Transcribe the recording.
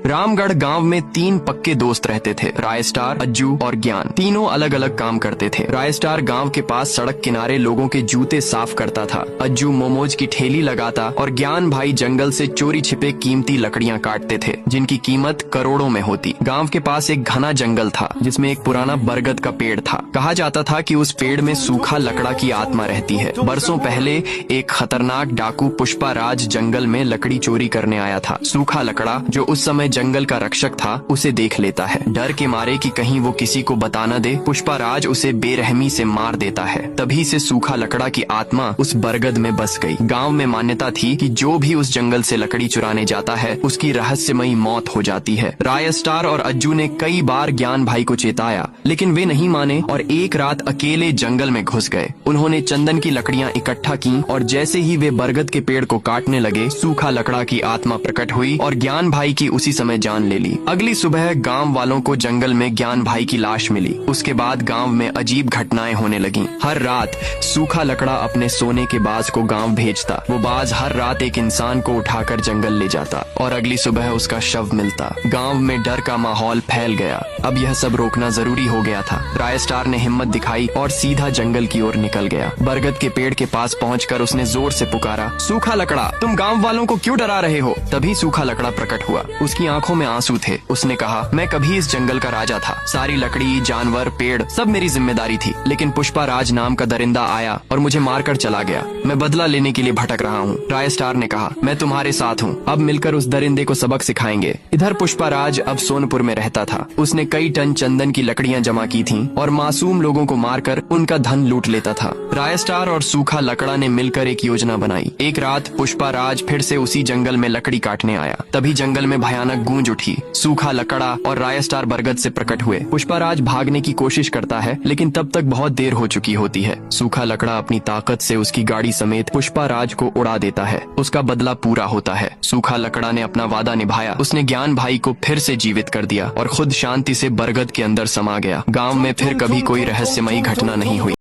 रामगढ़ गांव में 3 पक्के दोस्त रहते थे, रायस्टार, अज्जू और ज्ञान। तीनों अलग अलग काम करते थे। रायस्टार गांव के पास सड़क किनारे लोगों के जूते साफ करता था। अज्जू मोमोज की ठेली लगाता और ज्ञान भाई जंगल से चोरी छिपे कीमती लकड़ियां काटते थे, जिनकी कीमत करोड़ों में होती। गांव के पास एक घना जंगल था जिसमें एक पुराना बरगद का पेड़ था। कहा जाता था कि उस पेड़ में सूखा लकड़ा की आत्मा रहती है। बरसों पहले एक खतरनाक डाकू पुष्पाराज जंगल में लकड़ी चोरी करने आया था। सूखा लकड़ा, जो उस समय जंगल का रक्षक था, उसे देख लेता है। डर के मारे कि कहीं वो किसी को बता न दे, पुष्पाराज उसे बेरहमी से मार देता है। तभी से सूखा लकड़ा की आत्मा उस बरगद में बस गई। गांव में मान्यता थी कि जो भी उस जंगल से लकड़ी चुराने जाता है उसकी रहस्यमयी मौत हो जाती है। रायस्टार और अज्जू ने कई बार ज्ञान भाई को चेताया, लेकिन वे नहीं माने और एक रात अकेले जंगल में घुस गए। उन्होंने चंदन की लकड़ियां इकट्ठा की और जैसे ही वे बरगद के पेड़ को काटने लगे, सूखा लकड़ा की आत्मा प्रकट हुई और ज्ञान भाई की उसी समय जान ले ली। अगली सुबह गांव वालों को जंगल में ज्ञान भाई की लाश मिली। उसके बाद गांव में अजीब घटनाएं होने लगीं। हर रात सूखा लकड़ा अपने सोने के बाज को गांव भेजता। वो बाज हर रात एक इंसान को उठाकर जंगल ले जाता और अगली सुबह उसका शव मिलता। गांव में डर का माहौल फैल गया। अब यह सब रोकना जरूरी हो गया था। रायस्टार ने हिम्मत दिखाई और सीधा जंगल की ओर निकल गया। बरगद के पेड़ के पास पहुंचकर उसने जोर से पुकारा, सूखा लकड़ा, तुम गांव वालों को क्यों डरा रहे हो? तभी सूखा लकड़ा प्रकट हुआ। उसकी आंखों में आंसू थे। उसने कहा, मैं कभी इस जंगल का राजा था। सारी लकड़ी, जानवर, पेड़ सब मेरी जिम्मेदारी थी। लेकिन पुष्पाराज नाम का दरिंदा आया और मुझे मारकर चला गया। मैं बदला लेने के लिए भटक रहा हूँ। रायस्टार ने कहा, मैं तुम्हारे साथ हूँ। अब मिलकर उस दरिंदे को सबक सिखाएंगे। इधर पुष्पाराज अब सोनपुर में रहता था। उसने कई टन चंदन की लकड़ियां जमा की थीं और मासूम लोगों को मारकर उनका धन लूट लेता था। रायस्टार और सूखा लकड़ा ने मिलकर एक योजना बनाई। एक रात पुष्पाराज फिर से उसी जंगल में लकड़ी काटने आया। तभी जंगल में भयानक गूंज उठी। सूखा लकड़ा और रायस्टार बरगद से प्रकट हुए। पुष्पाराज भागने की कोशिश करता है, लेकिन तब तक बहुत देर हो चुकी होती है। सूखा लकड़ा अपनी ताकत से उसकी गाड़ी समेत पुष्पाराज को उड़ा देता है। उसका बदला पूरा होता है। सूखा लकड़ा ने अपना वादा निभाया। उसने ज्ञान भाई को फिर से जीवित कर दिया और खुद शांति से बरगद के अंदर समा गया। गांव में फिर कभी कोई रहस्यमयी घटना नहीं हुई।